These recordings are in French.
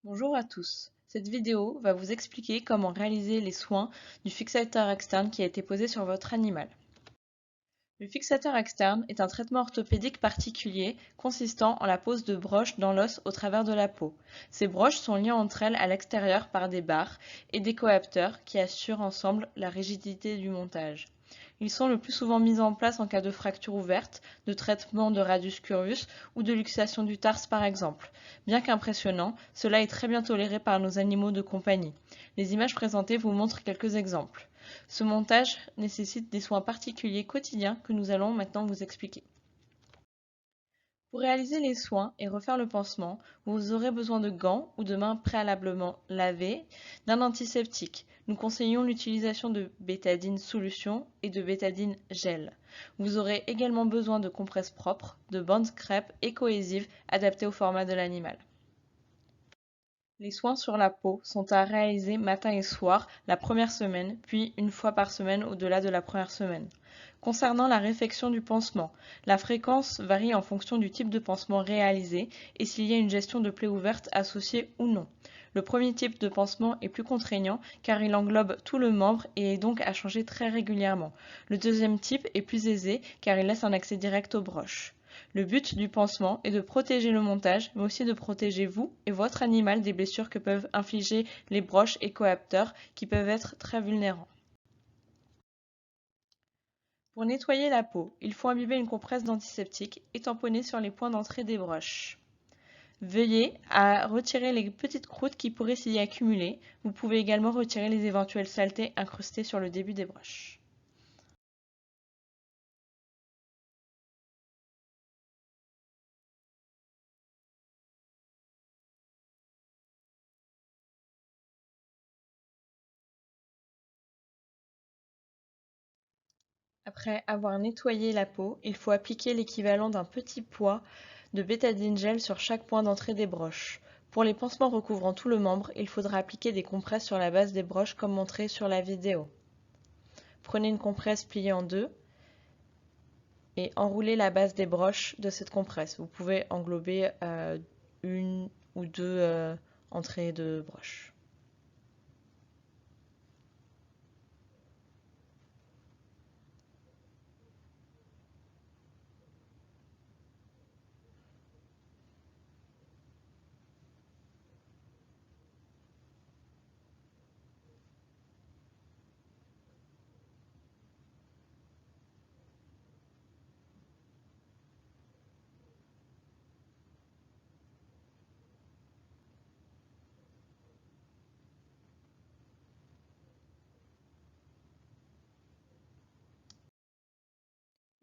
Bonjour à tous. Cette vidéo va vous expliquer comment réaliser les soins du fixateur externe qui a été posé sur votre animal. Le fixateur externe est un traitement orthopédique particulier consistant en la pose de broches dans l'os au travers de la peau. Ces broches sont liées entre elles à l'extérieur par des barres et des coapteurs qui assurent ensemble la rigidité du montage. Ils sont le plus souvent mis en place en cas de fracture ouverte, de traitement de radius curvus ou de luxation du tarse par exemple. Bien qu'impressionnant, cela est très bien toléré par nos animaux de compagnie. Les images présentées vous montrent quelques exemples. Ce montage nécessite des soins particuliers quotidiens que nous allons maintenant vous expliquer. Pour réaliser les soins et refaire le pansement, vous aurez besoin de gants ou de mains préalablement lavées, d'un antiseptique. Nous conseillons l'utilisation de bétadine solution et de bétadine gel. Vous aurez également besoin de compresses propres, de bandes crêpes et cohésives adaptées au format de l'animal. Les soins sur la peau sont à réaliser matin et soir la première semaine, puis une fois par semaine au-delà de la première semaine. Concernant la réfection du pansement, la fréquence varie en fonction du type de pansement réalisé et s'il y a une gestion de plaie ouverte associée ou non. Le premier type de pansement est plus contraignant car il englobe tout le membre et est donc à changer très régulièrement. Le deuxième type est plus aisé car il laisse un accès direct aux broches. Le but du pansement est de protéger le montage, mais aussi de protéger vous et votre animal des blessures que peuvent infliger les broches et coapteurs qui peuvent être très vulnérants. Pour nettoyer la peau, il faut imbiber une compresse d'antiseptique et tamponner sur les points d'entrée des broches. Veuillez à retirer les petites croûtes qui pourraient s'y accumuler. Vous pouvez également retirer les éventuelles saletés incrustées sur le début des broches. Après avoir nettoyé la peau, il faut appliquer l'équivalent d'un petit poids de bétadine gel sur chaque point d'entrée des broches. Pour les pansements recouvrant tout le membre, il faudra appliquer des compresses sur la base des broches comme montré sur la vidéo. Prenez une compresse pliée en deux et enroulez la base des broches de cette compresse. Vous pouvez englober une ou deux entrées de broches.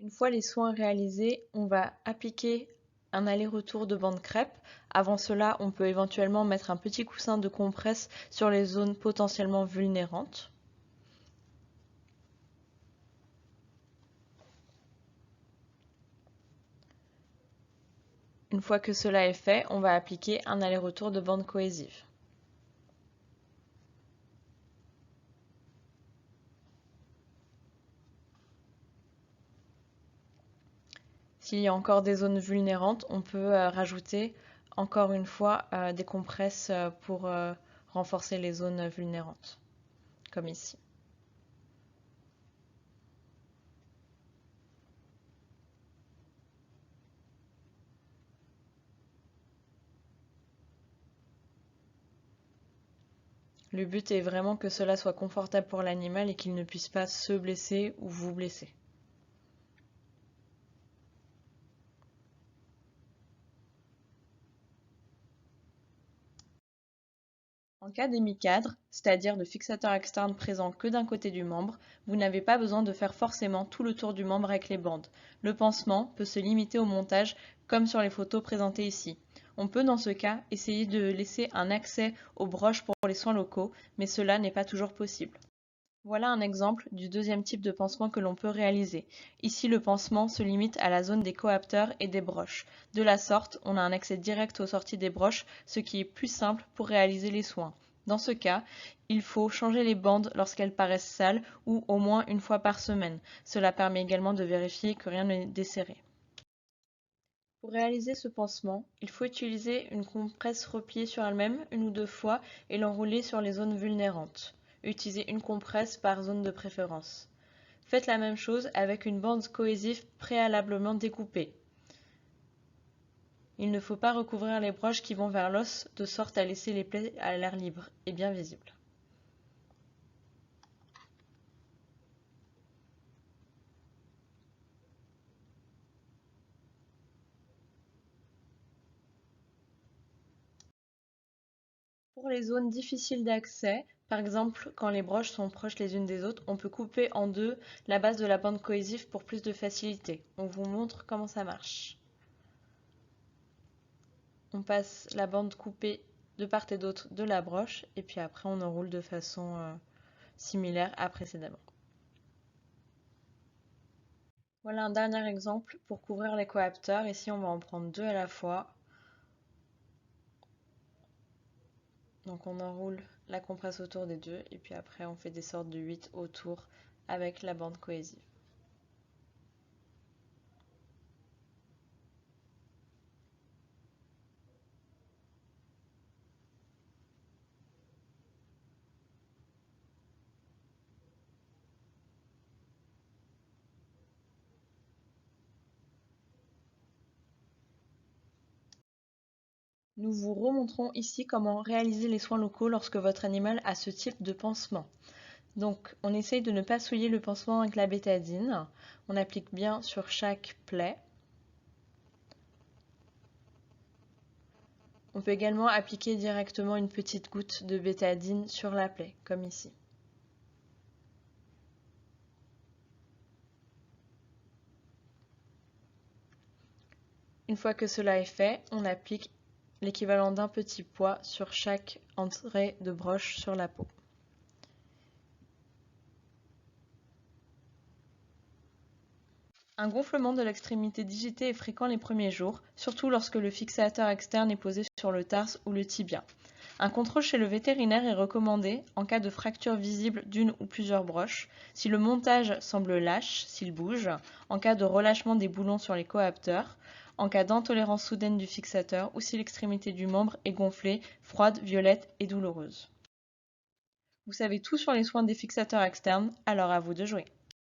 Une fois les soins réalisés, on va appliquer un aller-retour de bande crêpe. Avant cela, on peut éventuellement mettre un petit coussin de compresse sur les zones potentiellement vulnérantes. Une fois que cela est fait, on va appliquer un aller-retour de bande cohésive. S'il y a encore des zones vulnérantes, on peut rajouter encore une fois des compresses pour renforcer les zones vulnérantes, comme ici. Le but est vraiment que cela soit confortable pour l'animal et qu'il ne puisse pas se blesser ou vous blesser. En cas d'hémicadre, c'est-à-dire de fixateur externe présent que d'un côté du membre, vous n'avez pas besoin de faire forcément tout le tour du membre avec les bandes. Le pansement peut se limiter au montage comme sur les photos présentées ici. On peut dans ce cas essayer de laisser un accès aux broches pour les soins locaux, mais cela n'est pas toujours possible. Voilà un exemple du deuxième type de pansement que l'on peut réaliser. Ici, le pansement se limite à la zone des coapteurs et des broches. De la sorte, on a un accès direct aux sorties des broches, ce qui est plus simple pour réaliser les soins. Dans ce cas, il faut changer les bandes lorsqu'elles paraissent sales ou au moins une fois par semaine. Cela permet également de vérifier que rien n'est desserré. Pour réaliser ce pansement, il faut utiliser une compresse repliée sur elle-même 1 ou 2 fois et l'enrouler sur les zones vulnérantes. Utilisez une compresse par zone de préférence. Faites la même chose avec une bande cohésive préalablement découpée. Il ne faut pas recouvrir les broches qui vont vers l'os de sorte à laisser les plaies à l'air libre et bien visibles. Pour les zones difficiles d'accès, par exemple quand les broches sont proches les unes des autres, on peut couper en deux la base de la bande cohésive pour plus de facilité. On vous montre comment ça marche. On passe la bande coupée de part et d'autre de la broche et puis après on enroule de façon similaire à précédemment. Voilà un dernier exemple pour couvrir les coapteurs. Ici on va en prendre 2 à la fois. Donc on enroule la compresse autour des deux et puis après on fait des sortes de 8 autour avec la bande cohésive. Nous vous remontrons ici comment réaliser les soins locaux lorsque votre animal a ce type de pansement. Donc on essaye de ne pas souiller le pansement avec la bétadine. On applique bien sur chaque plaie. On peut également appliquer directement une petite goutte de bétadine sur la plaie, comme ici. Une fois que cela est fait, on applique l'équivalent d'un petit pois sur chaque entrée de broche sur la peau. Un gonflement de l'extrémité digitée est fréquent les premiers jours, surtout lorsque le fixateur externe est posé sur le tarse ou le tibia. Un contrôle chez le vétérinaire est recommandé en cas de fracture visible d'une ou plusieurs broches, si le montage semble lâche, s'il bouge, en cas de relâchement des boulons sur les coapteurs, en cas d'intolérance soudaine du fixateur ou si l'extrémité du membre est gonflée, froide, violette et douloureuse. Vous savez tout sur les soins des fixateurs externes, alors à vous de jouer.